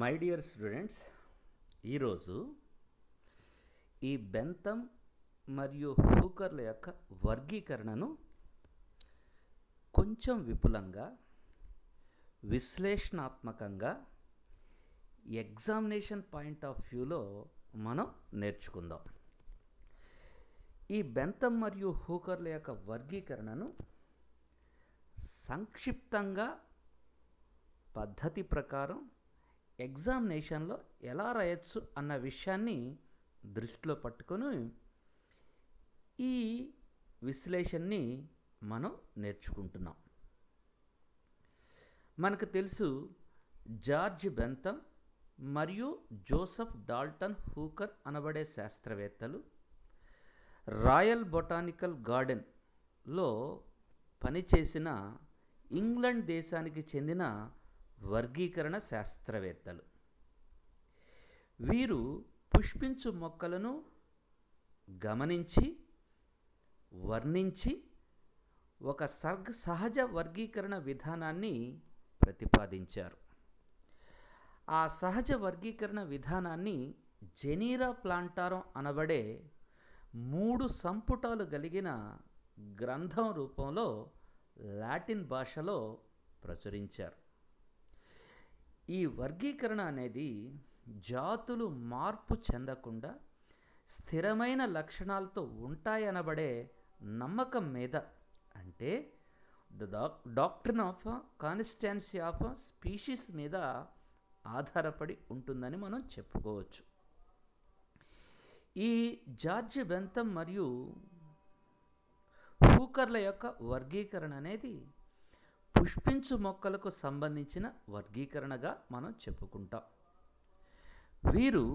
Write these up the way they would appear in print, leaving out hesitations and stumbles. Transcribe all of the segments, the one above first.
My dear students, ఈరోజు ఈ బెంతం మరియు హూకర్ల యొక్క వర్గీకరణను కొంచెం విపులంగా, విశ్లేషణాత్మకంగా, ఎగ్జామినేషన్ పాయింట్ ఆఫ్ వ్యూలో మనం నేర్చుకుందాం. ఈ బెంతం మరియు హూకర్ల యొక్క వర్గీకరణను సంక్షిప్తంగా పద్ధతి ప్రకారం ఎగ్జామినేషన్లో ఎలా రాయొచ్చు అన్న విషయాన్ని దృష్టిలో పట్టుకొని ఈ విశ్లేషణని మనం నేర్చుకుంటున్నాం. మనకు తెలుసు, జార్జ్ బెంతం మరియు జోసెఫ్ డాల్టన్ హూకర్ అనబడే శాస్త్రవేత్తలు రాయల్ బొటానికల్ గార్డెన్లో పనిచేసిన ఇంగ్లాండ్ దేశానికి చెందిన వర్గీకరణ శాస్త్రవేత్తలు. వీరు పుష్పించు మొక్కలను గమనించి వర్ణించి ఒక సహజ వర్గీకరణ విధానాన్ని ప్రతిపాదించారు. ఆ సహజ వర్గీకరణ విధానాన్ని జెనీరా ప్లాంటారం అనబడే 3 సంపుటాలు కలిగిన గ్రంథం రూపంలో లాటిన్ భాషలో ప్రచురించారు. ఈ వర్గీకరణ అనేది జాతులు మార్పు చెందకుండా స్థిరమైన లక్షణాలతో ఉంటాయనబడే నమ్మకం మీద, అంటే డాక్ట్రిన్ ఆఫ్ కాన్స్టాన్సీ ఆఫ్ స్పీషీస్ మీద ఆధారపడి ఉంటుందని మనం చెప్పుకోవచ్చు. ఈ జార్జ్ బెంతం మరియు హూకర్ల యొక్క వర్గీకరణ అనేది పుష్పించు మొక్కలకు సంబంధించిన వర్గీకరణగా మనం చెప్పుకుంటాం. వీరు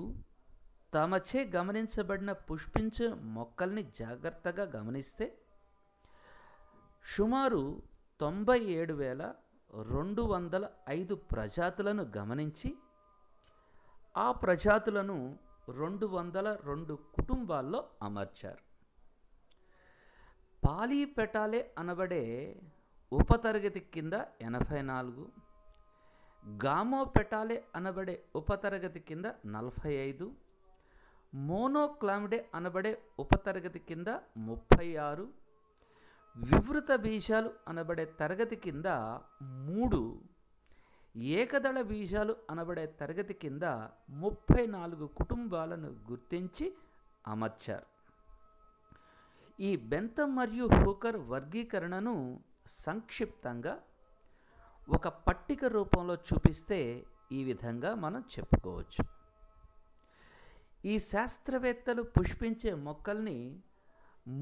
తమచే గమనించబడిన పుష్పించే మొక్కల్ని జాగ్రత్తగా గమనిస్తే సుమారు 97,205 ప్రజాతులను గమనించి ఆ ప్రజాతులను 202 కుటుంబాల్లో అమర్చారు. పాలీపెటాలే అనబడే ఉపతరగతి కింద 84, గామోపెటాలే అనబడే ఉపతరగతి కింద 45, మోనోక్లామిడే అనబడే ఉపతరగతి కింద 36, వివృత బీజాలు అనబడే తరగతి కింద 3, ఏకదళ బీజాలు అనబడే తరగతి కింద 34 కుటుంబాలను గుర్తించి అమర్చారు. ఈ బెంతం మరియు హూకర్ వర్గీకరణను సంక్షిప్తంగా ఒక పట్టిక రూపంలో చూపిస్తే ఈ విధంగా మనం చెప్పుకోవచ్చు. ఈ శాస్త్రవేత్తలు పుష్పించే మొక్కల్ని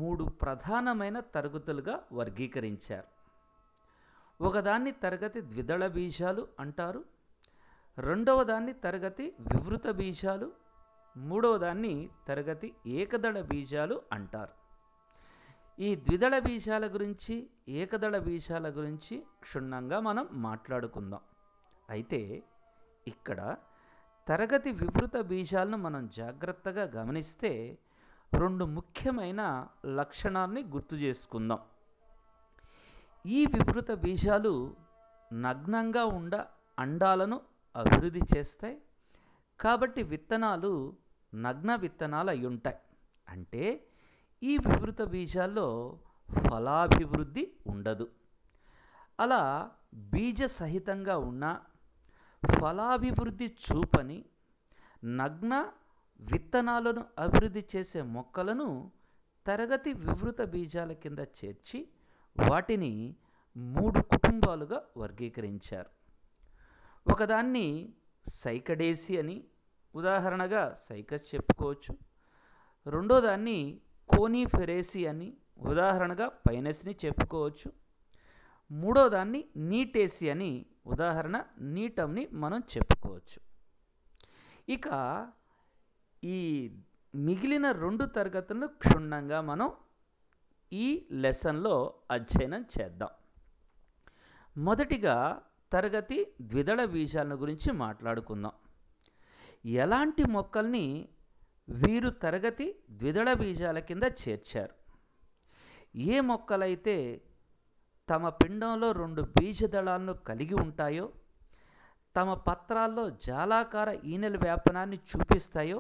3 ప్రధానమైన తరగతులుగా వర్గీకరించారు. ఒకదాన్ని తరగతి ద్విదళ బీజాలు అంటారు, రెండవ దాన్ని తరగతి వివృత బీజాలు, మూడవ దాన్ని తరగతి ఏకదళ బీజాలు అంటారు. ఈ ద్విదళ బీజాల గురించి, ఏకదళ బీజాల గురించి క్షుణ్ణంగా మనం మాట్లాడుకుందాం. అయితే ఇక్కడ తరగతి వివృత బీజాలను మనం జాగ్రత్తగా గమనిస్తే 2 ముఖ్యమైన లక్షణాలని గుర్తు చేసుకుందాం. ఈ వివృత బీజాలు నగ్నంగా అండాలను అభివృద్ధి చేస్తాయి. కాబట్టి విత్తనాలు నగ్న విత్తనాలు అయి ఉంటాయి. అంటే ఈ వివృత బీజాల్లో ఫలాభివృద్ధి ఉండదు. అలా బీజ సహితంగా ఉన్న ఫలాభివృద్ధి చూపని నగ్న విత్తనాలను అభివృద్ధి చేసే మొక్కలను తరగతి వివృత బీజాల కింద చేర్చి వాటిని 3 కుటుంబాలుగా వర్గీకరించారు. ఒకదాన్ని సైకడేసి అని, ఉదాహరణగా సైకస్ చెప్పుకోవచ్చు. రెండో దాన్ని కోనిఫెరేసి అని, ఉదాహరణగా పైనస్ని చెప్పుకోవచ్చు. మూడో దాన్ని నీటేసి అని, ఉదాహరణ నీటంని మనం చెప్పుకోవచ్చు. ఇక ఈ మిగిలిన 2 తరగతులను క్షుణ్ణంగా మనం ఈ లెసన్లో అధ్యయనం చేద్దాం. మొదటిగా తరగతి ద్విదళ బీజాలను గురించి మాట్లాడుకుందాం. ఎలాంటి మొక్కల్ని వీరు తరగతి ద్విదళ బీజాల కింద చేర్చారు? ఏ మొక్కలైతే తమ పిండంలో 2 బీజదళాలను కలిగి ఉంటాయో తమ పత్రాల్లో జాలాకార ఈనెల వ్యాపనాన్ని చూపిస్తాయో,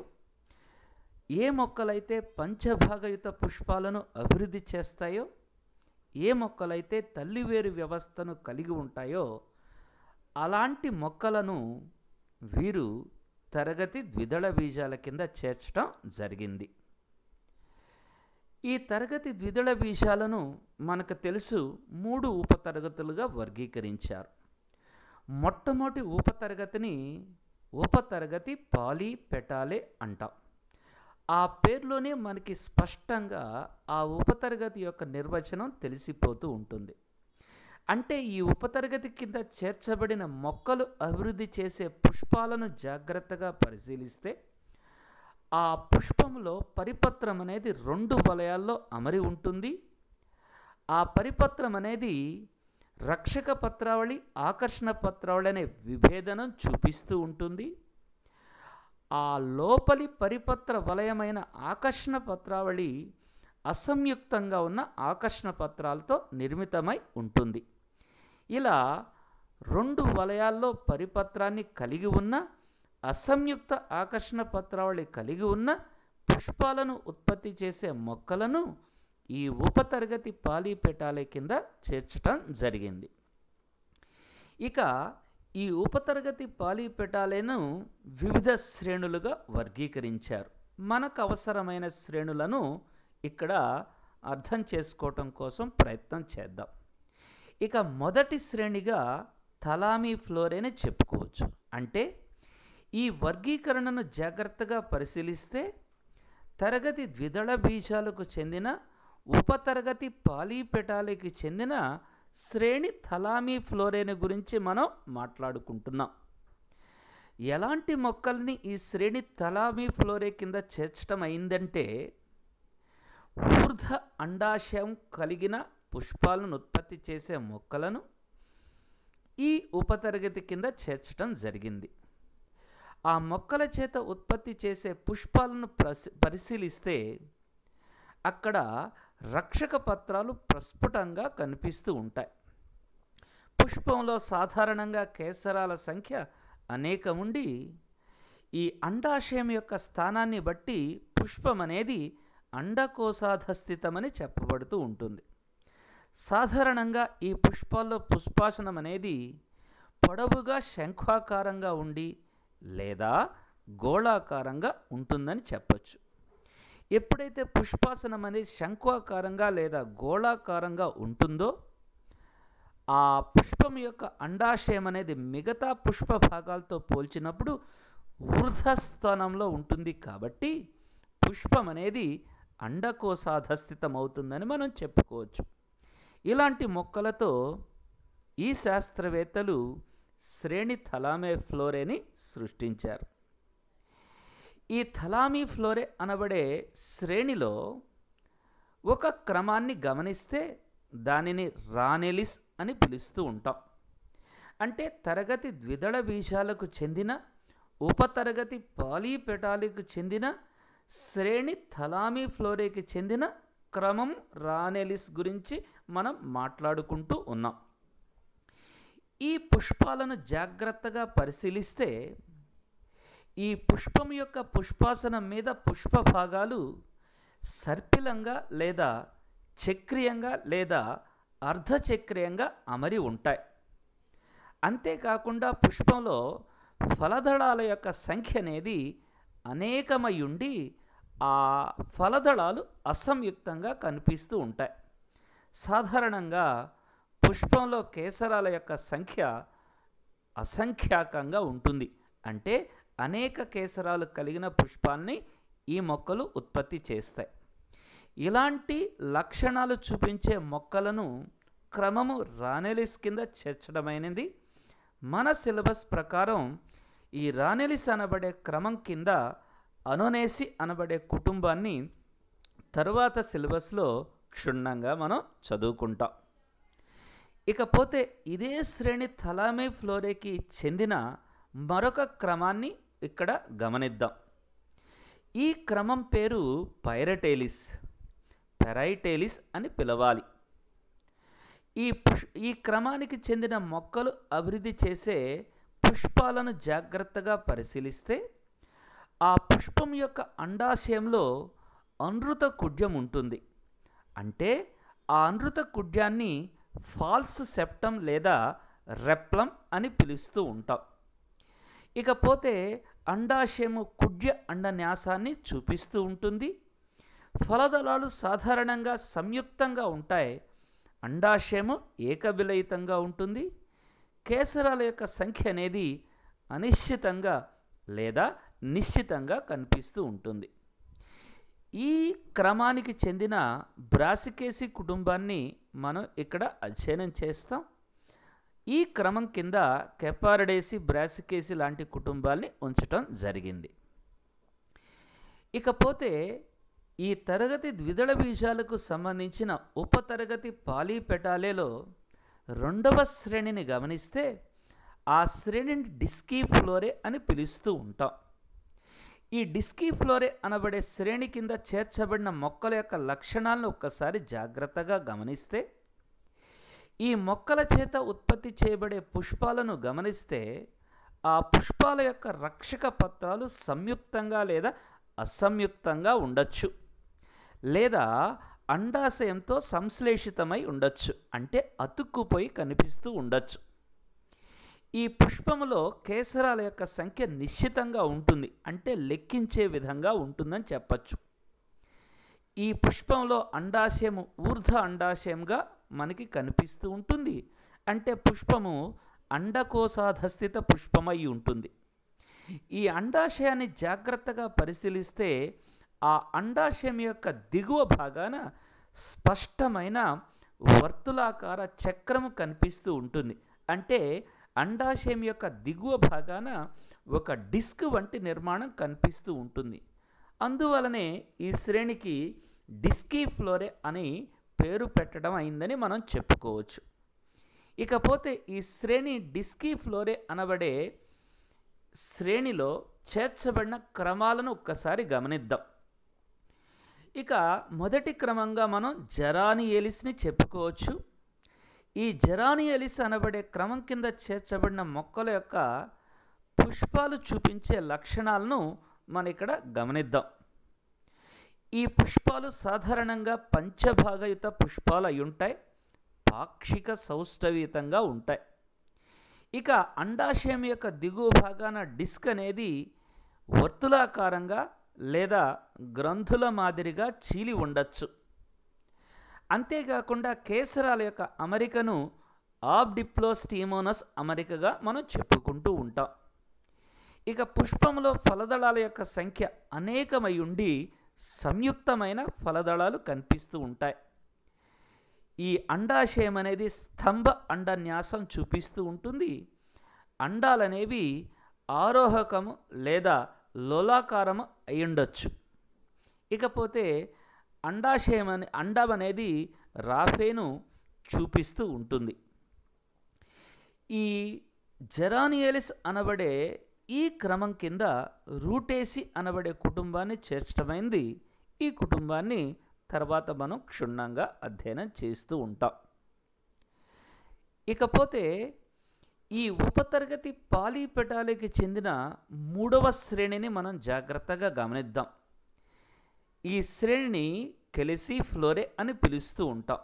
ఏ మొక్కలైతే పంచభాగయుత పుష్పాలను అభివృద్ధి చేస్తాయో, ఏ మొక్కలైతే తల్లివేరు వ్యవస్థను కలిగి ఉంటాయో అలాంటి మొక్కలను వీరు తరగతి ద్విదళ బీజాల కింద చేర్చడం జరిగింది. ఈ తరగతి ద్విదళ బీజాలను మనకు తెలుసు 3 ఉపతరగతులుగా వర్గీకరించారు. మొట్టమొదటి ఉపతరగతి పాలీ పెటాలే అంటాం. ఆ పేరులోనే మనకి స్పష్టంగా ఆ ఉపతరగతి యొక్క నిర్వచనం తెలిసిపోతూ ఉంటుంది. అంటే ఈ ఉపతరగతి కింద చేర్చబడిన మొక్కలు అభివృద్ధి చేసే పుష్పాలను జాగ్రత్తగా పరిశీలిస్తే ఆ పుష్పంలో పరిపత్రం అనేది 2 వలయాల్లో అమరి ఉంటుంది. ఆ పరిపత్రం అనేది రక్షక పత్రావళి, ఆకర్షణ పత్రావళి అనే విభేదనం చూపిస్తూ ఉంటుంది. ఆ లోపలి పరిపత్ర వలయమైన ఆకర్షణ పత్రావళి అసంయుక్తంగా ఉన్న ఆకర్షణ పత్రాలతో నిర్మితమై ఉంటుంది. ఇలా 2 వలయాల్లో పరిపత్రాన్ని కలిగి ఉన్న అసంయుక్త ఆకర్షణ పత్రావళి కలిగి ఉన్న పుష్పాలను ఉత్పత్తి చేసే మొక్కలను ఈ ఉపతరగతి పాలీ పెటాలే కింద చేర్చడం జరిగింది. ఇక ఈ ఉపతరగతి పాలీ పెటాలేను వివిధ శ్రేణులుగా వర్గీకరించారు. మనకు అవసరమైన శ్రేణులను ఇక్కడ అర్థం చేసుకోవటం కోసం ప్రయత్నం చేద్దాం. ఇక మొదటి శ్రేణిగా థలామీ ఫ్లోరేని చెప్పుకోవచ్చు. అంటే ఈ వర్గీకరణను జాగ్రత్తగా పరిశీలిస్తే తరగతి ద్విదళ బీజాలకు చెందిన ఉపతరగతి పాలీ పెటాలేకి చెందిన శ్రేణి థలామీ ఫ్లోరేని గురించి మనం మాట్లాడుకుంటున్నాం. ఎలాంటి మొక్కల్ని ఈ శ్రేణి థలామీ ఫ్లోరే కింద చేర్చడం అయిందంటే, ఊర్ధ అండాశయం కలిగిన పుష్పాలను ఉత్పత్తి చేసే మొక్కలను ఈ ఉపతరగతి కింద చేర్చడం జరిగింది. ఆ మొక్కల చేత ఉత్పత్తి చేసే పుష్పాలను పరిశీలిస్తే అక్కడ రక్షక పత్రాలు ప్రస్ఫుటంగా కనిపిస్తూ ఉంటాయి. పుష్పంలో సాధారణంగా కేసరాల సంఖ్య అనేకం ఉండి, ఈ అండాశయం యొక్క స్థానాన్ని బట్టి పుష్పం అనేది అండకోశాధస్థితమని చెప్పబడుతూ ఉంటుంది. సాధారణంగా ఈ పుష్పాల్లో పుష్పాసనం అనేది పొడవుగా శంఖాకారంగా ఉండి లేదా గోళాకారంగా ఉంటుందని చెప్పచ్చు. ఎప్పుడైతే పుష్పాసనం అనేది శంఖాకారంగా లేదా గోళాకారంగా ఉంటుందో ఆ పుష్పం యొక్క అండాశయం అనేది మిగతా పుష్ప భాగాలతో పోల్చినప్పుడు ఊర్ధ్వస్థానంలో ఉంటుంది. కాబట్టి పుష్పం అనేది అండకోశాధస్థితమవుతుందని మనం చెప్పుకోవచ్చు. ఇలాంటి మొక్కలతో ఈ శాస్త్రవేత్తలు శ్రేణి థలామీ ఫ్లోరేని సృష్టించారు. ఈ థలామీ ఫ్లోరే అనబడే శ్రేణిలో ఒక క్రమాన్ని గమనిస్తే దానిని రానెలిస్ అని పిలుస్తూ ఉంటాం. అంటే తరగతి ద్విదళ బీజాలకు చెందిన ఉపతరగతి పాలీ పెటాలీకు చెందిన శ్రేణి థలామీ ఫ్లోరేకి చెందిన క్రమం రానెలిస్ గురించి మనం మాట్లాడుకుంటూ ఉన్నాం. ఈ పుష్పాలను జాగ్రత్తగా పరిశీలిస్తే ఈ పుష్పం యొక్క పుష్పాసనం మీద పుష్ప భాగాలు సర్పిలంగా లేదా చక్రీయంగా లేదా అర్ధచక్రీయంగా అమరి ఉంటాయి. అంతేకాకుండా పుష్పంలో ఫలదళాల యొక్క సంఖ్య అనేది అనేకమై ఉండి ఆ ఫలదళాలు అసంయుక్తంగా కనిపిస్తూ ఉంటాయి. సాధారణంగా పుష్పంలో కేసరాల యొక్క సంఖ్య అసంఖ్యాకంగా ఉంటుంది. అంటే అనేక కేసరాలు కలిగిన పుష్పాన్ని ఈ మొక్కలు ఉత్పత్తి చేస్తాయి. ఇలాంటి లక్షణాలు చూపించే మొక్కలను క్రమము రానెలిస్ కింద చేర్చడమైనది. మన సిలబస్ ప్రకారం ఈ రానెలిస్ అనబడే క్రమం కింద అనోనేసి అనబడే కుటుంబాన్ని తరువాత సిలబస్లో క్షుణ్ణంగా మనం చదువుకుంటాం. ఇకపోతే ఇదే శ్రేణి థలామీ ఫ్లోరేకి చెందిన మరొక క్రమాన్ని ఇక్కడ గమనిద్దాం. ఈ క్రమం పేరు పెరైటేలిస్ అని పిలవాలి. ఈ క్రమానికి చెందిన మొక్కలు అభివృద్ధి చేసే పుష్పాలను జాగ్రత్తగా పరిశీలిస్తే ఆ పుష్పం యొక్క అండాశయంలో అనృత కుడ్యం ఉంటుంది. అంటే ఆ అనృత కుడ్యాన్ని ఫాల్స్ సెప్టమ్ లేదా రెప్లం అని పిలుస్తూ ఉంటాం. ఇకపోతే అండాశయము కుడ్య అండన్యాసాన్ని చూపిస్తూ ఉంటుంది. ఫలదళాలు సాధారణంగా సంయుక్తంగా ఉంటాయి. అండాశయము ఏకవిలయితంగా ఉంటుంది. కేసరాల యొక్క సంఖ్య అనేది అనిశ్చితంగా లేదా నిశ్చితంగా కనిపిస్తూ ఉంటుంది. ఈ క్రమానికి చెందిన బ్రాసికేసి కుటుంబాన్ని మనం ఇక్కడ అధ్యయనం చేస్తాం. ఈ క్రమం కింద కెపారిడేసి, బ్రాసికేసి లాంటి కుటుంబాల్ని ఉంచటం జరిగింది. ఇకపోతే ఈ తరగతి ద్విదళ బీజాలకు సంబంధించిన ఉపతరగతి పాలీపెటాలేలో రెండవ శ్రేణిని గమనిస్తే ఆ శ్రేణిని డిస్కీ ఫ్లోరే అని పిలుస్తూ ఉంటాం. ఈ డిస్కీ ఫ్లోరే అనబడే శ్రేణి కింద చేర్చబడిన మొక్కల యొక్క లక్షణాలను ఒక్కసారి జాగ్రత్తగా గమనిస్తే, ఈ మొక్కల చేత ఉత్పత్తి చేయబడే పుష్పాలను గమనిస్తే ఆ పుష్పాల యొక్క రక్షక పత్రాలు సంయుక్తంగా లేదా అసంయుక్తంగా ఉండొచ్చు, లేదా అండాశయంతో సంశ్లేషితమై ఉండొచ్చు, అంటే అతుక్కుపోయి కనిపిస్తూ ఉండొచ్చు. ఈ పుష్పములో కేసరాల యొక్క సంఖ్య నిశ్చితంగా ఉంటుంది, అంటే లెక్కించే విధంగా ఉంటుందని చెప్పచ్చు. ఈ పుష్పంలో అండాశయము ఊర్ధ్వ అండాశయంగా మనకి కనిపిస్తూ ఉంటుంది, అంటే పుష్పము అండకోశాధస్థిత పుష్పమై ఉంటుంది. ఈ అండాశయాన్ని జాగ్రత్తగా పరిశీలిస్తే ఆ అండాశయం యొక్క దిగువ భాగాన స్పష్టమైన వర్తులాకార చక్రము కనిపిస్తూ ఉంటుంది. అంటే అండాశయం యొక్క దిగువ భాగాన ఒక డిస్క్ వంటి నిర్మాణం కనిపిస్తూ ఉంటుంది. అందువలనే ఈ శ్రేణికి డిస్కీ ఫ్లోరే అని పేరు పెట్టడం అయిందని మనం చెప్పుకోవచ్చు. ఇకపోతే ఈ శ్రేణి డిస్కీ ఫ్లోరే అనబడే శ్రేణిలో చేర్చబడిన క్రమాలను ఒక్కసారి గమనిద్దాం. ఇక మొదటి క్రమంగా మనం జెరానియేలిస్ని చెప్పుకోవచ్చు. ఈ జెరానియేలిస్ అనబడే క్రమం కింద చేర్చబడిన మొక్కల యొక్క పుష్పాలు చూపించే లక్షణాలను మనం ఇక్కడ గమనిద్దాం. ఈ పుష్పాలు సాధారణంగా పంచభాగయుత పుష్పాలు అయి ఉంటాయి, పాక్షిక సౌష్ఠవీతంగా ఉంటాయి. ఇక అండాశయం యొక్క దిగువ భాగాన డిస్క్ అనేది వర్తులాకారంగా లేదా గ్రంథుల మాదిరిగా చీలి ఉండొచ్చు. అంతేకాకుండా కేసరాల యొక్క అమరికను ఆబ్డిప్లోస్టీమోనస్ అమరికగా మనం చెప్పుకుంటూ ఉంటాం. ఇక పుష్పంలో ఫలదళాల యొక్క సంఖ్య అనేకమై ఉండి సంయుక్తమైన ఫలదళాలు కనిపిస్తూ ఉంటాయి. ఈ అండాశయం అనేది స్తంభ అండన్యాసం చూపిస్తూ ఉంటుంది. అండాలనేవి ఆరోహకము లేదా లోలాకారము అయి ఉండొచ్చు. ఇకపోతే అండం అనేది రాఫేను చూపిస్తూ ఉంటుంది. ఈ జెరానియేలిస్ అనబడే ఈ క్రమం కింద రూటేసి అనబడే కుటుంబాన్ని చేర్చడమైంది. ఈ కుటుంబాన్ని తర్వాత మనం క్షుణ్ణంగా అధ్యయనం చేస్తూ ఉంటాం. ఇకపోతే ఈ ఉపతరగతి పాలీపెటాలికి చెందిన మూడవ శ్రేణిని మనం జాగ్రత్తగా గమనిద్దాం. ఈ శ్రేణిని కెలిసీ ఫ్లోరే అని పిలుస్తూ ఉంటాం.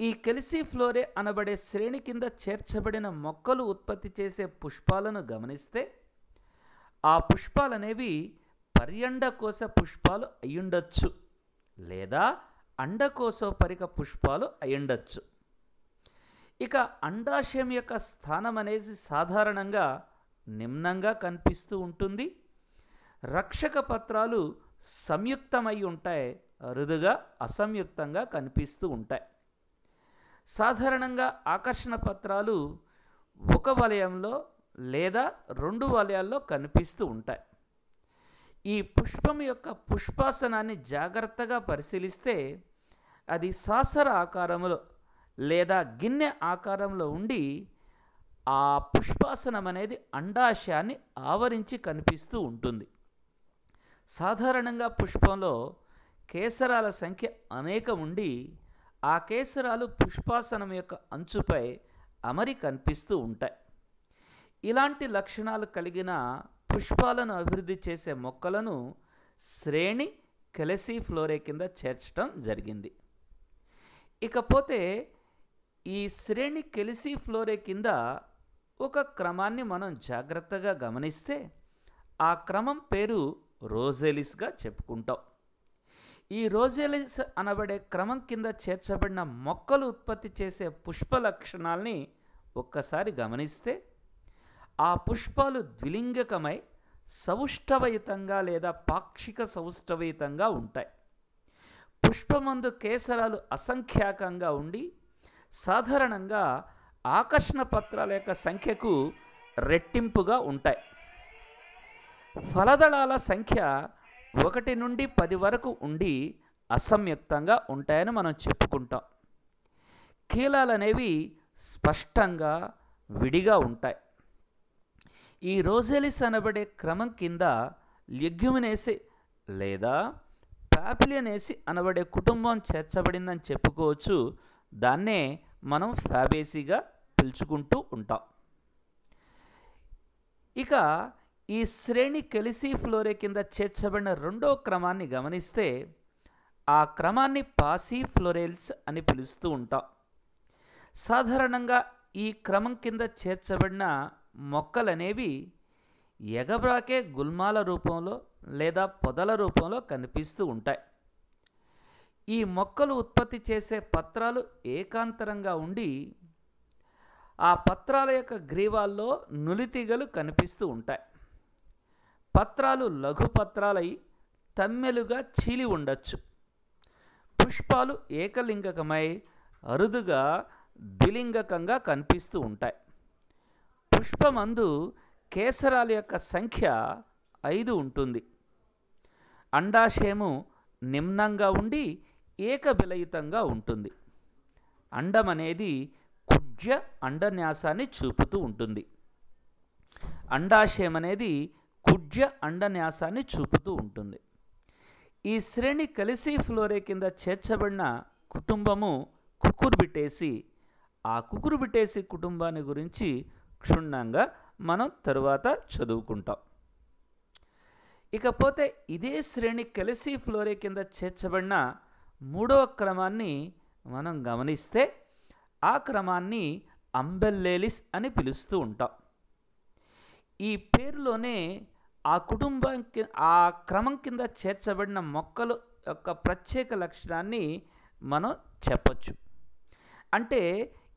ఈ కెలిసీ ఫ్లోరే అనబడే శ్రేణి కింద చేర్చబడిన మొక్కలు ఉత్పత్తి చేసే పుష్పాలను గమనిస్తే ఆ పుష్పాలనేవి పర్యండకోశ పుష్పాలు అయ్యుండొచ్చు, లేదా అండకోశోపరిక పుష్పాలు అయ్యుండొచ్చు. ఇక అండాశయం యొక్క స్థానం అనేది సాధారణంగా నిమ్నంగా కనిపిస్తూ ఉంటుంది. రక్షక పత్రాలు సంయుక్తమై ఉంటాయి, అరుదుగా అసంయుక్తంగా కనిపిస్తూ ఉంటాయి. సాధారణంగా ఆకర్షణ పత్రాలు ఒక వలయంలో లేదా రెండు వలయాల్లో కనిపిస్తూ ఉంటాయి. ఈ పుష్పం యొక్క పుష్పాసనాన్ని జాగ్రత్తగా పరిశీలిస్తే అది సాసర ఆకారంలో లేదా గిన్నె ఆకారంలో ఉండి ఆ పుష్పాసనం అనేది అండాశయాన్ని ఆవరించి కనిపిస్తూ ఉంటుంది. సాధారణంగా పుష్పంలో కేసరాల సంఖ్య అనేకం ఉండి ఆ కేసరాలు పుష్పాసనం యొక్క అంచుపై అమరి కనిపిస్తూ ఉంటాయి. ఇలాంటి లక్షణాలు కలిగిన పుష్పాలను అభివృద్ధి చేసే మొక్కలను శ్రేణి కెలసిఫ్లోరే కింద చేర్చడం జరిగింది. ఇకపోతే ఈ శ్రేణి కెలసిఫ్లోరే కింద ఒక క్రమాన్ని మనం జాగ్రత్తగా గమనిస్తే ఆ క్రమం పేరు రోజెలిస్గా చెప్పుకుంటాం. ఈ రోజెలిస్ అనబడే క్రమం కింద చేర్చబడిన మొక్కలు ఉత్పత్తి చేసే పుష్ప లక్షణాలని ఒక్కసారి గమనిస్తే ఆ పుష్పాలు ద్విలింగకమై సౌష్ఠవయుతంగా లేదా పాక్షిక సౌష్ఠవయుతంగా ఉంటాయి. పుష్పమందు కేసరాలు అసంఖ్యాకంగా ఉండి సాధారణంగా ఆకర్షణ పత్రాల యొక్క సంఖ్యకు రెట్టింపుగా ఉంటాయి. ఫలదళాల సంఖ్య 1 నుండి 10 వరకు ఉండి అసంయుక్తంగా ఉంటాయని మనం చెప్పుకుంటాం. కీలాలనేవి స్పష్టంగా విడిగా ఉంటాయి. ఈ రోజెలిస్ అనబడే క్రమం కింద లెగ్యూమినేసి లేదా పాపిలియనేసి అనబడే కుటుంబం చేర్చబడిందని చెప్పుకోవచ్చు. దాన్నే మనం ఫ్యాబేసీగా పిలుచుకుంటూ ఉంటాం. ఇక ఈ శ్రేణి కెలసిఫ్లోరే కింద చేర్చబడిన రెండో క్రమాన్ని గమనిస్తే ఆ క్రమాన్ని పాసిఫ్లోరేల్స్ అని పిలుస్తూ ఉంటాం. సాధారణంగా ఈ క్రమం కింద చేర్చబడిన మొక్కలనేవి ఎగబ్రాకే గుల్మాల రూపంలో లేదా పొదల రూపంలో కనిపిస్తూ ఉంటాయి. ఈ మొక్కలు ఉత్పత్తి చేసే పత్రాలు ఏకాంతరంగా ఉండి ఆ పత్రాల యొక్క గ్రీవాల్లో నులితీగలు కనిపిస్తూ ఉంటాయి. పత్రాలు లఘు పత్రాలై తమ్మెలుగా చీలి ఉండొచ్చు. పుష్పాలు ఏకలింగకమై అరుదుగా ద్విలింగకంగా కనిపిస్తూ ఉంటాయి. పుష్పమందు కేసరాల యొక్క సంఖ్య 5 ఉంటుంది. అండాశయము నిమ్నంగా ఉండి ఏకబిలయుతంగా ఉంటుంది. అండం అనేది కుడ్య అండన్యాసాన్ని చూపుతూ ఉంటుంది. అండాశయం అనేది కుడ్య అండన్యాసాన్ని చూపుతూ ఉంటుంది. ఈ శ్రేణి కెలసిఫ్లోరే కింద చేర్చబడిన కుటుంబము కుకుర్బిటేసి. ఆ కుకుర్బిటేసి కుటుంబాన్ని గురించి క్షుణ్ణంగా మనం తరువాత చదువుకుంటాం. ఇకపోతే ఇదే శ్రేణి కెలసిఫ్లోరే కింద చేర్చబడిన మూడవ క్రమాన్ని మనం గమనిస్తే ఆ క్రమాన్ని అంబెల్లేలిస్ అని పిలుస్తూ ఉంటాం. ఈ పేరులోనే ఆ క్రమం కింద చేర్చబడిన మొక్కల యొక్క ప్రత్యేక లక్షణాన్ని మనం చెప్పచ్చు. అంటే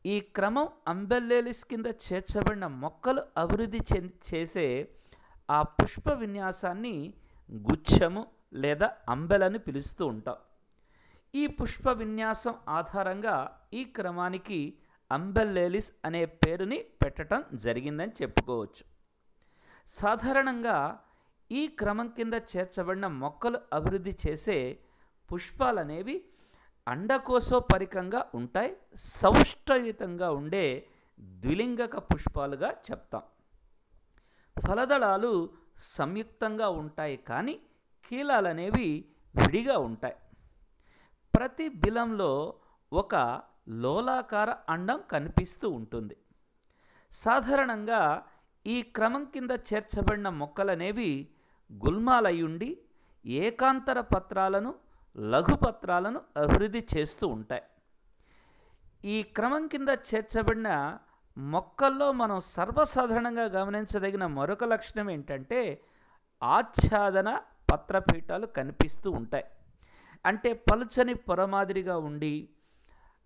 ఈ క్రమం అంబెల్లేలిస్ కింద చేర్చబడిన మొక్కలు అభివృద్ధి చేసే ఆ పుష్ప విన్యాసాన్ని గుచ్ఛము లేదా అంబెలని పిలుస్తూ ఉంటాం. ఈ పుష్ప విన్యాసం ఆధారంగా ఈ క్రమానికి అంబెల్లేలిస్ అనే పేరుని పెట్టడం జరిగిందని చెప్పుకోవచ్చు. సాధారణంగా ఈ క్రమం కింద చేర్చబడిన మొక్కలు అభివృద్ధి చేసే పుష్పాలనేవి అండకోశోపరికంగా ఉంటాయి. సౌష్ఠయుతంగా ఉండే ద్విలింగక పుష్పాలుగా చెప్తాం. ఫలదళాలు సంయుక్తంగా ఉంటాయి, కానీ కీలాలనేవి విడిగా ఉంటాయి. ప్రతి బిలంలో ఒక లోలాకార అండం కనిపిస్తూ ఉంటుంది. సాధారణంగా ఈ క్రమం కింద చేర్చబడిన మొక్కలనేవి గుల్మాలయ్యుండి ఏకాంతర పత్రాలను లఘుపత్రాలను అభివృద్ధి చేస్తూ ఉంటాయి. ఈ క్రమం కింద చేర్చబడిన మొక్కల్లో మనం సర్వసాధారణంగా గమనించదగిన మరొక లక్షణం ఏంటంటే ఆచ్ఛాదన పత్రపీఠాలు కనిపిస్తూ ఉంటాయి. అంటే పలుచని పొర మాదిరిగా ఉండి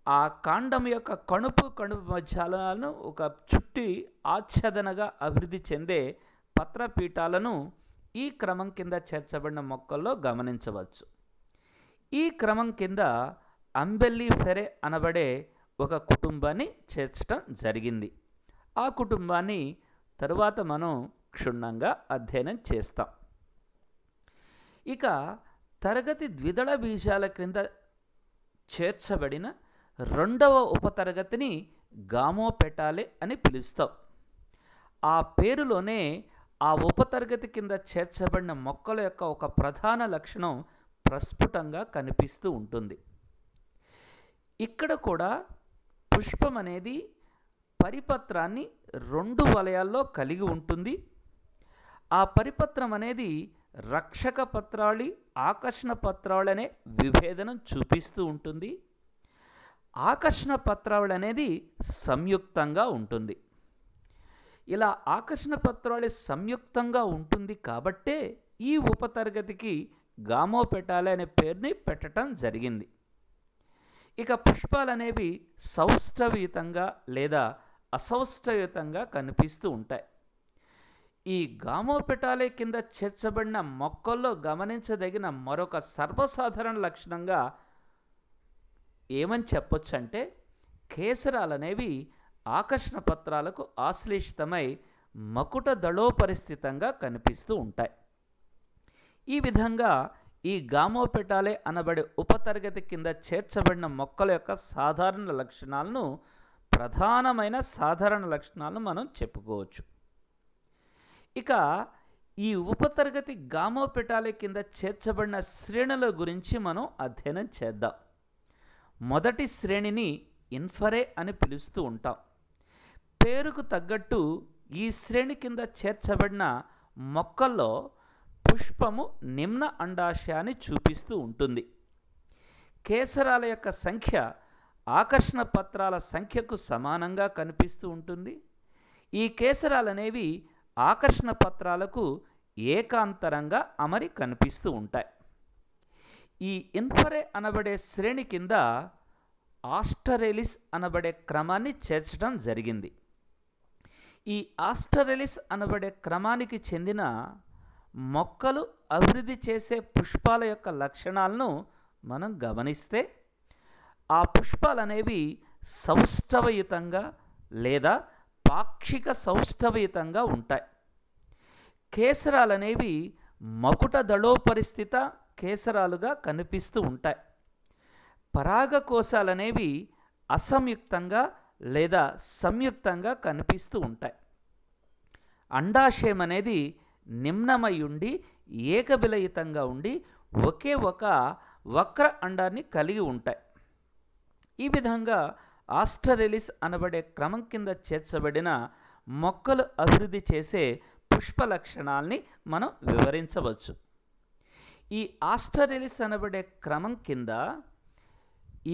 ఆ కాండం యొక్క కణుపు మధ్యాలను ఒక చుట్టి ఆచ్ఛాదనగా అభివృద్ధి చెందే పత్రపీఠాలను ఈ క్రమం కింద చేర్చబడిన మొక్కల్లో గమనించవచ్చు. ఈ క్రమం కింద అంబెల్లిఫెరే అనబడే ఒక కుటుంబాన్ని చేర్చడం జరిగింది. ఆ కుటుంబాన్ని తరువాత మనం క్షుణ్ణంగా అధ్యయనం చేస్తాం. ఇక తరగతి ద్విదళ బీజాల క్రింద చేర్చబడిన రెండవ ఉపతరగతిని గామోపెటాలే అని పిలుస్తాం. ఆ పేరులోనే ఆ ఉపతరగతి కింద చేర్చబడిన మొక్కల యొక్క ఒక ప్రధాన లక్షణం ప్రస్ఫుటంగా కనిపిస్తూ ఉంటుంది. ఇక్కడ కూడా పుష్పం అనేది పరిపత్రాన్ని 2 వలయాల్లో కలిగి ఉంటుంది. ఆ పరిపత్రం అనేది రక్షక పత్రాళి, ఆకర్షణ పత్రావళి అనే విభేదనం చూపిస్తూ ఉంటుంది. ఆకర్షణ పత్రావళి అనేది సంయుక్తంగా ఉంటుంది. ఇలా ఆకర్షణ పత్రావళి సంయుక్తంగా ఉంటుంది కాబట్టే ఈ ఉపతరగతికి గామోపెటాలి అనే పేరుని పెట్టడం జరిగింది. ఇక పుష్పాలు అనేవి సౌష్ఠవయుతంగా లేదా అసౌష్ఠవయుతంగా కనిపిస్తూ ఉంటాయి. ఈ గామోపెటాలి కింద చేర్చబడిన మొక్కల్లో గమనించదగిన మరొక సర్వసాధారణ లక్షణంగా ఏమని చెప్పొచ్చు అంటే, కేసరాలు అనేవి ఆకర్షణ పత్రాలకు ఆశ్లేషితమై మకుట దళోపరిస్థితంగా కనిపిస్తూ ఉంటాయి. ఈ విధంగా ఈ గామోపెటాలి అనబడే ఉపతరగతి కింద చేర్చబడిన మొక్కల యొక్క సాధారణ లక్షణాలను, ప్రధానమైన సాధారణ లక్షణాలను మనం చెప్పుకోవచ్చు. ఇక ఈ ఉపతరగతి గామోపెటాలి కింద చేర్చబడిన శ్రేణుల గురించి మనం అధ్యయనం చేద్దాం. మొదటి శ్రేణిని ఇన్ఫరే అని పిలుస్తూ ఉంటాం. పేరుకు తగ్గట్టు ఈ శ్రేణి కింద చేర్చబడిన మొక్కల్లో పుష్పము నిమ్న అండాశయాన్ని చూపిస్తూ ఉంటుంది. కేసరాల యొక్క సంఖ్య ఆకర్షణ పత్రాల సంఖ్యకు సమానంగా కనిపిస్తూ ఉంటుంది. ఈ కేసరాలు అనేవి ఆకర్షణ పత్రాలకు ఏకాంతరంగా అమరి కనిపిస్తూ ఉంటాయి. ఈ ఇన్ఫరే అనబడే శ్రేణి కింద ఆస్టరేలిస్ అనబడే క్రమాన్ని చేర్చడం జరిగింది. ఈ ఆస్టరేలిస్ అనబడే క్రమానికి చెందిన మొక్కలు అభివృద్ధి చేసే పుష్పాల యొక్క లక్షణాలను మనం గమనిస్తే, ఆ పుష్పాలు అనేవి సౌష్ఠవయుతంగా లేదా పాక్షిక సౌష్ఠవయుతంగా ఉంటాయి. కేసరాలు అనేవి మకుట దళోపరిస్థిత కేసరాలుగా కనిపిస్తూ ఉంటాయి. పరాగకోశాలు అనేవి అసంయుక్తంగా లేదా సంయుక్తంగా కనిపిస్తూ ఉంటాయి. అండాశయం అనేది నిమ్నమై ఉండి ఏకబిలయుతంగా ఉండి ఒకే ఒక వక్ర అండాన్ని కలిగి ఉంటాయి. ఈ విధంగా ఆస్టరేలిస్ అనబడే క్రమం కింద చేర్చబడిన మొక్కలు అభివృద్ధి చేసే పుష్ప లక్షణాల్ని మనం వివరించవచ్చు. ఈ ఆస్టరేలిస్ అనబడే క్రమం కింద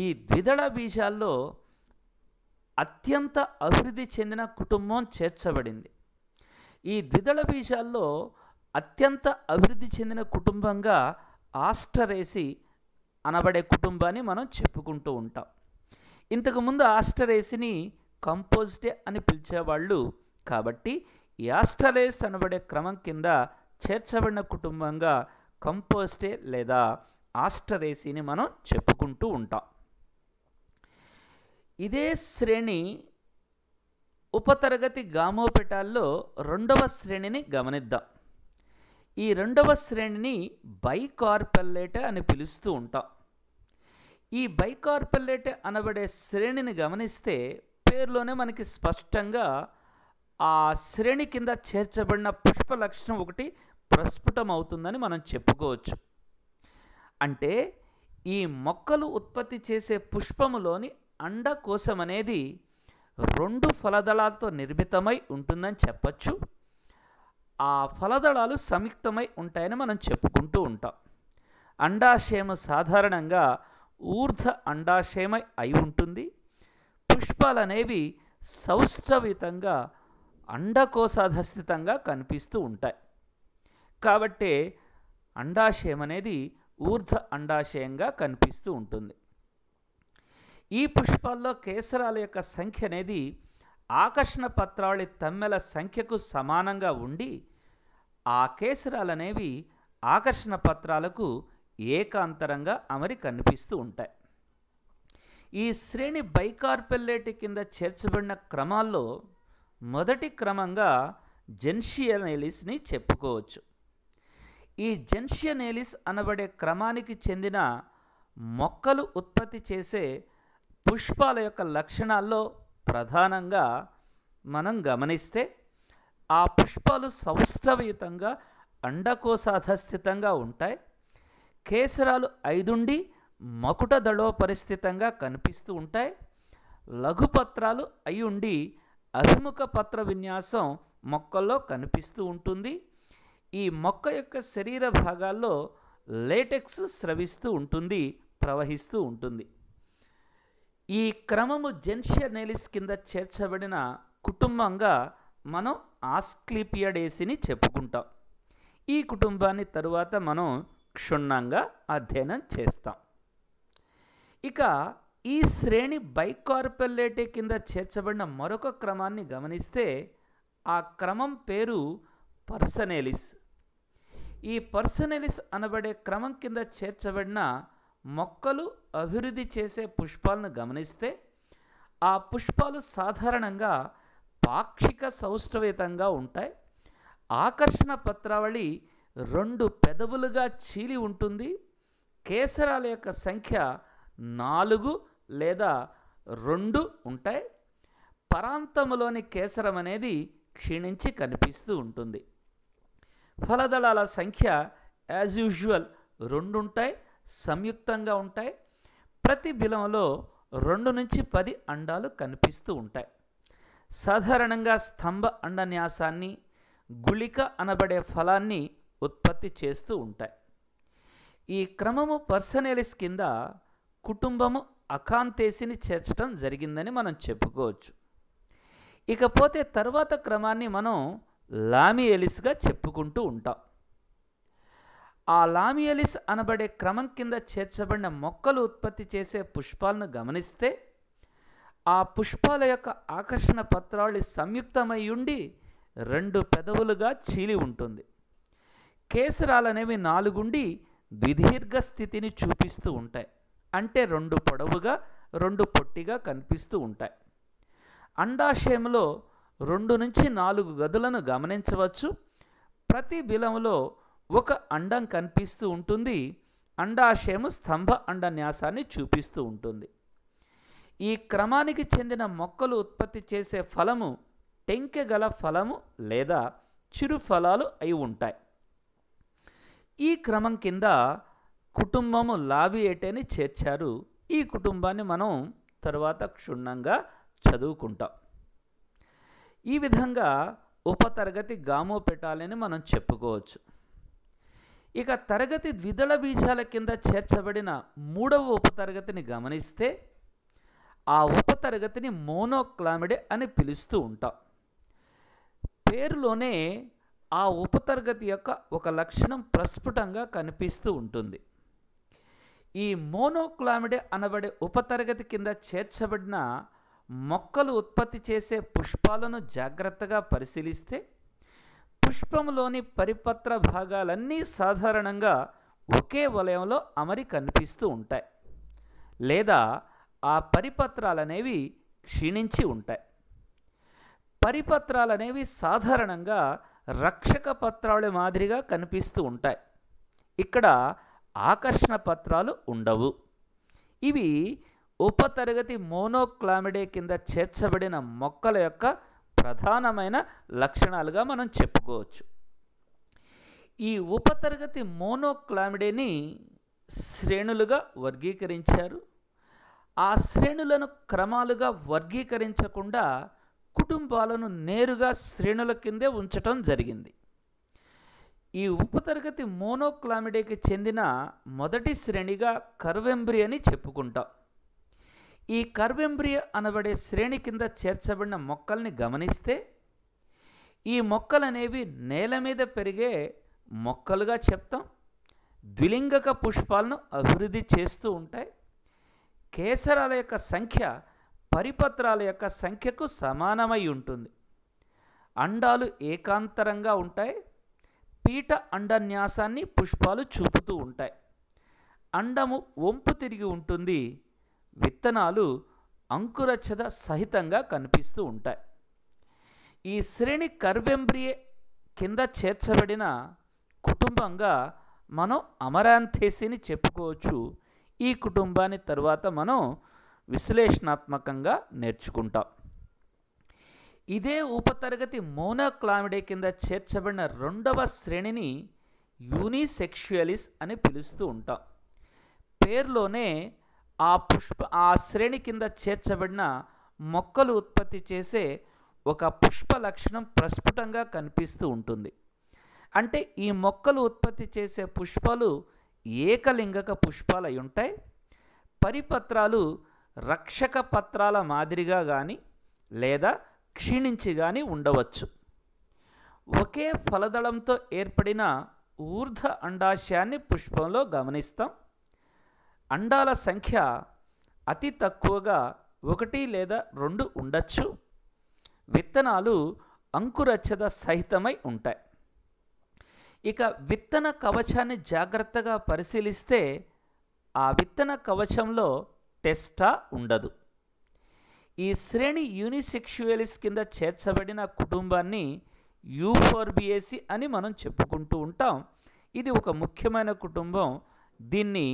ఈ ద్విదళ బీజాల్లో అత్యంత అభివృద్ధి చెందిన కుటుంబం చేర్చబడింది. ఈ ద్విదళ బీజాల్లో అత్యంత అభివృద్ధి చెందిన కుటుంబంగా ఆస్టరేసి అనబడే కుటుంబాన్ని మనం చెప్పుకుంటూ ఉంటాం. ఇంతకుముందు ఆస్టరేసిని కంపోజిటే అని పిలిచేవాళ్ళు కాబట్టి ఈ ఆస్టరేస్ అనబడే క్రమం కింద చేర్చబడిన కుటుంబంగా కంపోజిటే లేదా ఆస్టరేసిని మనం చెప్పుకుంటూ ఉంటాం. ఇదే శ్రేణి ఉపతరగతి గామోపెటాల్లో రెండవ శ్రేణిని గమనిద్దాం. ఈ రెండవ శ్రేణిని బైకార్పెల్లేటే అని పిలుస్తూ ఉంటాం. ఈ బైకార్పెల్లేటే అనబడే శ్రేణిని గమనిస్తే పేరులోనే మనకి స్పష్టంగా ఆ శ్రేణి కింద చేర్చబడిన పుష్ప లక్షణం ఒకటి ప్రస్ఫుటం అవుతుందని మనం చెప్పుకోవచ్చు. అంటే ఈ మొక్కలు ఉత్పత్తి చేసే పుష్పములోని అండకోశం అనేది 2 ఫలదళాలతో నిర్మితమై ఉంటుందని చెప్పచ్చు. ఆ ఫలదళాలు సంయుక్తమై ఉంటాయని మనం చెప్పుకుంటూ ఉంటాం. అండాశయము సాధారణంగా ఊర్ధ్వ అండాశయమై అయి ఉంటుంది. పుష్పాలు అనేవి సౌష్ఠవయుతంగా అండకోశాధస్థితంగా కనిపిస్తూ ఉంటాయి. కాబట్టి అండాశయం అనేది ఊర్ధ్వ అండాశయంగా కనిపిస్తూ ఉంటుంది. ఈ పుష్పాల్లో కేసరాల యొక్క సంఖ్య అనేది ఆకర్షణ పత్రావళి తమ్మెల సంఖ్యకు సమానంగా ఉండి ఆ కేసరాలు అనేవి ఆకర్షణ పత్రాలకు ఏకాంతరంగా అమరి కనిపిస్తూ ఉంటాయి. ఈ శ్రేణి బైకార్పెల్లేటి కింద చేర్చబడిన క్రమాల్లో మొదటి క్రమంగా జెన్షియనేలిస్ని చెప్పుకోవచ్చు. ఈ జెన్షియనేలిస్ అనబడే క్రమానికి చెందిన మొక్కలు ఉత్పత్తి చేసే పుష్పాల యొక్క లక్షణాల్లో ప్రధానంగా మనం గమనిస్తే ఆ పుష్పాలు సౌష్ఠవయుతంగా అండకోశాధస్థితంగా ఉంటాయి. కేసరాలు 5 మకుట దళోపరిస్థితంగా కనిపిస్తూ ఉంటాయి. లఘుపత్రాలు అయి ఉండి అభిముఖ పత్ర విన్యాసం మొక్కల్లో కనిపిస్తూ ఉంటుంది. ఈ మొక్క యొక్క శరీర భాగాల్లో లేటెక్స్ స్రవిస్తూ ఉంటుంది, ప్రవహిస్తూ ఉంటుంది. ఈ క్రమము జెన్షియనేలిస్ కింద చేర్చబడిన కుటుంబంగా మనం ఆస్క్లిపియడేసిని చెప్పుకుంటాం. ఈ కుటుంబాన్ని తరువాత మనం క్షుణ్ణంగా అధ్యయనం చేస్తాం. ఇక ఈ శ్రేణి బైకార్పెల్లేటే కింద చేర్చబడిన మరొక క్రమాన్ని గమనిస్తే ఆ క్రమం పేరు పర్సనేలిస్. ఈ పర్సనేలిస్ అనబడే క్రమం కింద చేర్చబడిన మొక్కలు అభివృద్ధి చేసే పుష్పాలను గమనిస్తే ఆ పుష్పాలు సాధారణంగా పాక్షిక సౌష్ఠవేతంగా ఉంటాయి. ఆకర్షణ పత్రావళి 2 పెదవులుగా చీలి ఉంటుంది. కేసరాల యొక్క సంఖ్య 4 లేదా 2 ఉంటాయి. పరాంతములోని కేసరం అనేది క్షీణించి కనిపిస్తూ ఉంటుంది. ఫలదళాల సంఖ్య యాజ్ యూజువల్ 2 ఉంటాయి, సంయుక్తంగా ఉంటాయి. ప్రతి బిలంలో 2 నుంచి 10 అండాలు కనిపిస్తూ ఉంటాయి. సాధారణంగా స్తంభ అండన్యాసాన్ని, గుళిక అనబడే ఫలాన్ని ఉత్పత్తి చేస్తూ ఉంటాయి. ఈ క్రమము పర్సనేలిస్ కింద కుటుంబము అకాంతేసిని చేర్చడం జరిగిందని మనం చెప్పుకోవచ్చు. ఇకపోతే తర్వాత క్రమాన్ని మనం లామియేలిస్గా చెప్పుకుంటూ ఉంటాం. ఆ లామియేలిస్ అనబడే క్రమం కింద చేర్చబడిన మొక్కలు ఉత్పత్తి చేసే పుష్పాలను గమనిస్తే ఆ పుష్పాల యొక్క ఆకర్షణ పత్రావళి సంయుక్తమై ఉండి 2 పెదవులుగా చీలి ఉంటుంది. కేసరాలనేవి 4 ఉండి ద్విదీర్ఘ స్థితిని చూపిస్తూ ఉంటాయి. అంటే 2 పొడవుగా 2 పొట్టిగా కనిపిస్తూ ఉంటాయి. అండాశయంలో 2 నుంచి 4 గదులను గమనించవచ్చు. ప్రతి బిలంలో 1 అండం కనిపిస్తూ ఉంటుంది. అండాశయము స్తంభ అండన్యాసాన్ని చూపిస్తూ ఉంటుంది. ఈ క్రమానికి చెందిన మొక్కలు ఉత్పత్తి చేసే ఫలము టెంకె గల ఫలము లేదా చిరు ఫలాలు అయి ఉంటాయి. ఈ క్రమం కింద కుటుంబము లాబియేటేని చేర్చారు. ఈ కుటుంబాన్ని మనం తరువాత క్షుణ్ణంగా చదువుకుంటాం. ఈ విధంగా ఉపతరగతి గామోపెటాలని మనం చెప్పుకోవచ్చు. ఇక తరగతి ద్విదళ బీజాల కింద చేర్చబడిన 3వ ఉపతరగతిని గమనిస్తే ఆ ఉపతరగతిని మోనోక్లామిడే అని పిలుస్తూ ఉంటాం. పేరులోనే ఆ ఉపతరగతి యొక్క ఒక లక్షణం ప్రస్ఫుటంగా కనిపిస్తూ ఉంటుంది. ఈ మోనోక్లామిడే అనబడే ఉపతరగతి కింద చేర్చబడిన మొక్కలు ఉత్పత్తి చేసే పుష్పాలను జాగ్రత్తగా పరిశీలిస్తే పుష్పంలోని పరిపత్ర భాగాలన్నీ సాధారణంగా ఒకే వలయంలో అమరి కనిపిస్తూ ఉంటాయి, లేదా ఆ పరిపత్రాలనేవి క్షీణించి ఉంటాయి. పరిపత్రాలనేవి సాధారణంగా రక్షక పత్రాల మాదిరిగా కనిపిస్తూ ఉంటాయి. ఇక్కడ ఆకర్షణ పత్రాలు ఉండవు. ఇవి ఉపతరగతి మోనోక్లామిడే కింద చేర్చబడిన మొక్కల యొక్క ప్రధానమైన లక్షణాలుగా మనం చెప్పుకోవచ్చు. ఈ ఉపతరగతి మోనోక్లామిడేని శ్రేణులుగా వర్గీకరించారు. ఆ శ్రేణులను క్రమాలుగా వర్గీకరించకుండా కుటుంబాలను నేరుగా శ్రేణుల కిందే ఉంచటం జరిగింది. ఈ ఉపతరగతి మోనోక్లామిడేకి చెందిన మొదటి శ్రేణిగా కర్వెంబ్రియా అని చెప్పుకుంటాం. ఈ కర్వెంబ్రియా అనబడే శ్రేణి కింద చేర్చబడిన మొక్కల్ని గమనిస్తే ఈ మొక్కలనేవి నేల మీద పెరిగే మొక్కలుగా చెప్తాం. ద్విలింగక పుష్పాలను అభివృద్ధి చేస్తూ ఉంటాయి. కేసరాల యొక్క సంఖ్య పరిపత్రాల యొక్క సంఖ్యకు సమానమై ఉంటుంది. అండాలు ఏకాంతరంగా ఉంటాయి. పీఠ అండన్యాసాన్ని పుష్పాలు చూపుతూ ఉంటాయి. అండము వంపు తిరిగి ఉంటుంది. విత్తనాలు అంకురఛద సహితంగా కనిపిస్తూ ఉంటాయి. ఈ శ్రేణి కర్వెంబ్రియే కింద చేర్చబడిన కుటుంబంగా మనం అమరాంథేసిని చెప్పుకోవచ్చు. ఈ కుటుంబాన్ని తరువాత మనం విశ్లేషణాత్మకంగా నేర్చుకుంటాం. ఇదే ఉపతరగతి మోనోక్లామిడే కింద చేర్చబడిన 2వ శ్రేణిని యూనిసెక్షువలిస్ అని పిలుస్తూ ఉంటాం. పేరులోనే ఆ శ్రేణి కింద చేర్చబడిన మొక్కలు ఉత్పత్తి చేసే ఒక పుష్ప లక్షణం ప్రస్ఫుటంగా కనిపిస్తూ ఉంటుంది. అంటే ఈ మొక్కలు ఉత్పత్తి చేసే పుష్పాలు ఏకలింగక పుష్పాలు అయి ఉంటాయి. పరిపత్రాలు రక్షక పత్రాల మాదిరిగా కానీ లేదా క్షీణించి కానీ ఉండవచ్చు. ఒకే ఫలదళంతో ఏర్పడిన ఊర్ధ అండాశయాన్ని పుష్పంలో గమనిస్తాం. అండాల సంఖ్య అతి తక్కువగా 1 లేదా 2 ఉండొచ్చు. విత్తనాలు అంకురచ్చద సహితమై ఉంటాయి. ఇక విత్తన కవచాన్ని జాగ్రత్తగా పరిశీలిస్తే ఆ విత్తన కవచంలో టెస్టా ఉండదు. ఈ శ్రేణి యూనిసెక్షువలిస్ కింద చేర్చబడిన కుటుంబాన్ని యూఫోర్బియేసి అని మనం చెప్పుకుంటూ ఉంటాం. ఇది ఒక ముఖ్యమైన కుటుంబం. దీన్ని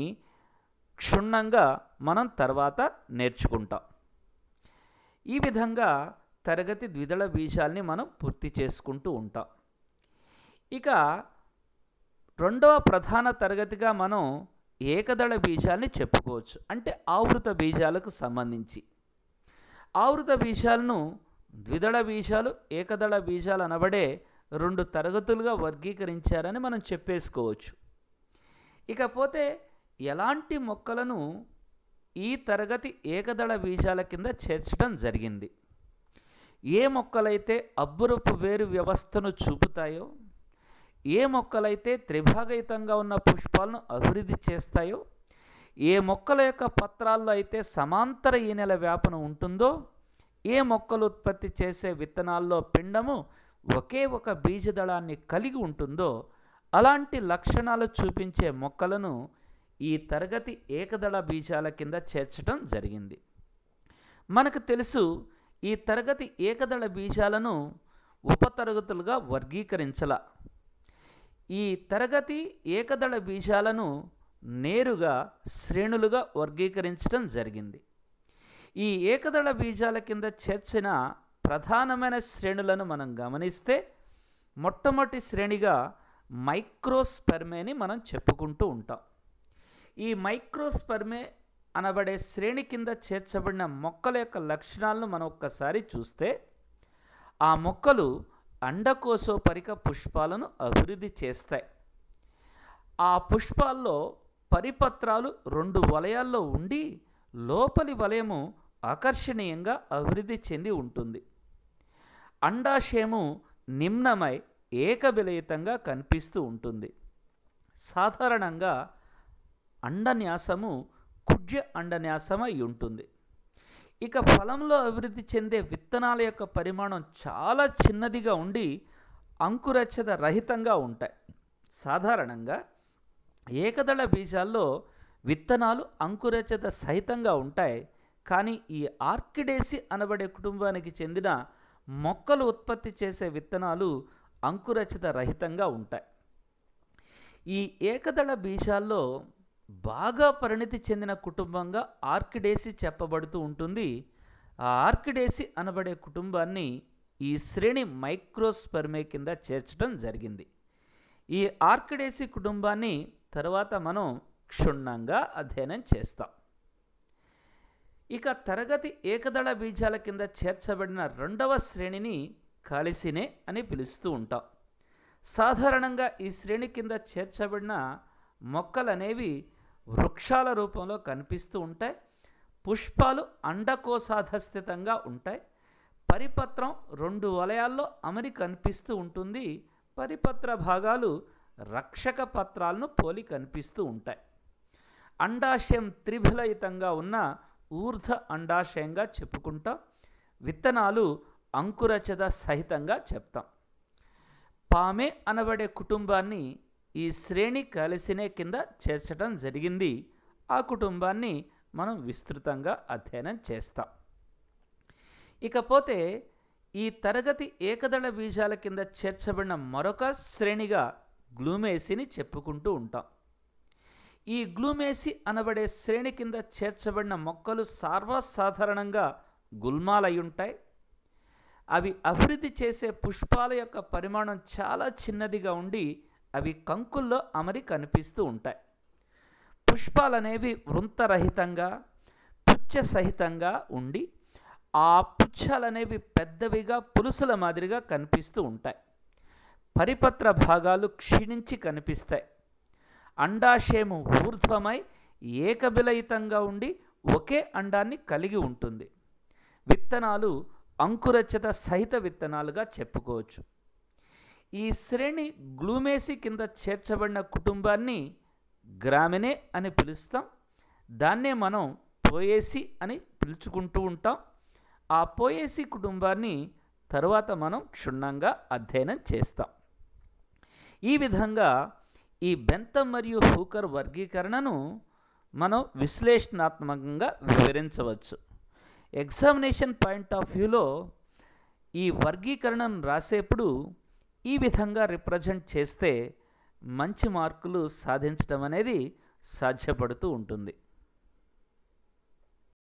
క్షుణ్ణంగా మనం తర్వాత నేర్చుకుంటాం. ఈ విధంగా తరగతి ద్విదళ బీజాల్ని మనం పూర్తి చేసుకుంటూ ఉంటాం. ఇక రెండవ ప్రధాన తరగతిగా మనం ఏకదళ బీజాల్ని చెప్పుకోవచ్చు. అంటే ఆవృత బీజాలకు సంబంధించి. ఆవృత బీజాలను ద్విదళ బీజాలు, ఏకదళ బీజాలు అనబడే 2 తరగతులుగా వర్గీకరించారని మనం చెప్పేసుకోవచ్చు. ఇకపోతే ఎలాంటి మొక్కలను ఈ తరగతి ఏకదళ బీజాల కింద చేర్చడం జరిగింది? ఏ మొక్కలైతే అబ్బురపు వేరు వ్యవస్థను చూపుతాయో, ఏ మొక్కలైతే త్రిభాగయుతంగా ఉన్న పుష్పాలను అభివృద్ధి చేస్తాయో, ఏ మొక్కల యొక్క పత్రాల్లో అయితే సమాంతర ఈనెల వ్యాపనం ఉంటుందో, ఏ మొక్కలు ఉత్పత్తి చేసే విత్తనాల్లో పిండము ఒకే ఒక బీజదళాన్ని కలిగి ఉంటుందో అలాంటి లక్షణాలు చూపించే మొక్కలను ఈ తరగతి ఏకదళ బీజాల కింద చేర్చడం జరిగింది. మనకు తెలుసు, ఈ తరగతి ఏకదళ బీజాలను ఉపతరగతులుగా వర్గీకరించాల. ఈ తరగతి ఏకదళ బీజాలను నేరుగా శ్రేణులుగా వర్గీకరించడం జరిగింది. ఈ ఏకదళ బీజాల కింద చేర్చిన ప్రధానమైన శ్రేణులను మనం గమనిస్తే మొట్టమొదటి శ్రేణిగా మైక్రోస్పెర్మేని మనం చెప్పుకుంటూ ఉంటాం. ఈ మైక్రోస్పెర్మే అనబడే శ్రేణి కింద చేర్చబడిన మొక్కల యొక్క లక్షణాలను మనం ఒక్కసారి చూస్తే, ఆ మొక్కలు అండకోశోపరిక పుష్పాలను అభివృద్ధి చేస్తాయి. ఆ పుష్పాల్లో పరిపత్రాలు 2 వలయాల్లో ఉండి లోపలి వలయము ఆకర్షణీయంగా అభివృద్ధి చెంది ఉంటుంది. అండాశయము నిమ్నమై ఏకబిలయుతంగా కనిపిస్తూ ఉంటుంది. సాధారణంగా అండన్యాసము కుడ్య అండన్యాసమై ఉంటుంది. ఇక ఫలంలో అభివృద్ధి చెందే విత్తనాల యొక్క పరిమాణం చాలా చిన్నదిగా ఉండి అంకురచ్చద రహితంగా ఉంటాయి. సాధారణంగా ఏకదళ బీజాల్లో విత్తనాలు అంకురచ్చద సహితంగా ఉంటాయి. కానీ ఈ ఆర్కిడేసి అనబడే కుటుంబానికి చెందిన మొక్కలు ఉత్పత్తి చేసే విత్తనాలు అంకురచ్చద రహితంగా ఉంటాయి. ఈ ఏకదళ బీజాల్లో బాగా పరిణితి చెందిన కుటుంబంగా ఆర్కిడేసి చెప్పబడుతూ ఉంటుంది. ఆ ఆర్కిడేసి అనబడే కుటుంబాన్ని ఈ శ్రేణి మైక్రోస్పెర్మే కింద చేర్చడం జరిగింది. ఈ ఆర్కిడేసి కుటుంబాన్ని తర్వాత మనం క్షుణ్ణంగా అధ్యయనం చేస్తాం. ఇక తరగతి ఏకదళ బీజాల కింద చేర్చబడిన రెండవ శ్రేణిని కాలిసినే అని పిలుస్తూ ఉంటాం. సాధారణంగా ఈ శ్రేణి కింద చేర్చబడిన మొక్కలనేవి వృక్షాల రూపంలో కనిపిస్తూ ఉంటాయి. పుష్పాలు అండకోశాధస్థితంగా ఉంటాయి. పరిపత్రం 2 వలయాల్లో అమరి కనిపిస్తూ ఉంటుంది. పరిపత్ర భాగాలు రక్షక పత్రాలను పోలి కనిపిస్తూ ఉంటాయి. అండాశయం త్రిఫలయుతంగా ఉన్న ఊర్ధ అండాశయంగా చెప్పుకుంటాం. విత్తనాలు అంకురచద సహితంగా చెప్తాం. పామే అనబడే కుటుంబాన్ని ఈ శ్రేణి కలిసినే కింద చేర్చడం జరిగింది. ఆ కుటుంబాన్ని మనం విస్తృతంగా అధ్యయనం చేస్తాం. ఇకపోతే ఈ తరగతి ఏకదళ బీజాల కింద చేర్చబడిన మరొక శ్రేణిగా గ్లూమేసిని చెప్పుకుంటూ ఉంటాం. ఈ గ్లూమేసి అనబడే శ్రేణి కింద చేర్చబడిన మొక్కలు సర్వసాధారణంగా గుల్మాలై ఉంటాయి. అవి అభివృద్ధి చేసే పుష్పాల యొక్క పరిమాణం చాలా చిన్నదిగా ఉండి అవి కంకుల్లో అమరి కనిపిస్తూ ఉంటాయి. పుష్పాలనేవి వృంతరహితంగా పుచ్చ సహితంగా ఉండి ఆ పుచ్చాలనేవి పెద్దవిగా పులుసుల మాదిరిగా కనిపిస్తూ ఉంటాయి. పరిపత్ర భాగాలు క్షీణించి కనిపిస్తాయి. అండాశయము ఊర్ధ్వమై ఏకబిలయితంగా ఉండి ఒకే అండాన్ని కలిగి ఉంటుంది. విత్తనాలు అంకురచ్చత సహిత విత్తనాలుగా చెప్పుకోవచ్చు. ఈ శ్రేణి గ్లూమేసి కింద చేర్చబడిన కుటుంబాన్ని గ్రామినే అని పిలుస్తాం. దాన్నే మనం పోయేసి అని పిలుచుకుంటూ ఉంటాం. ఆ పోయేసి కుటుంబాన్ని తరువాత మనం క్షుణ్ణంగా అధ్యయనం చేస్తాం. ఈ విధంగా ఈ బెంతమ్ మరియు హూకర్ వర్గీకరణను మనం విశ్లేషణాత్మకంగా వివరించవచ్చు. ఎగ్జామినేషన్ పాయింట్ ఆఫ్ వ్యూలో ఈ వర్గీకరణను రాసేప్పుడు ఈ విధంగా రిప్రజెంట్ చేస్తే మంచి మార్కులు సాధించడం అనేది సాధ్యపడుతూ ఉంటుంది.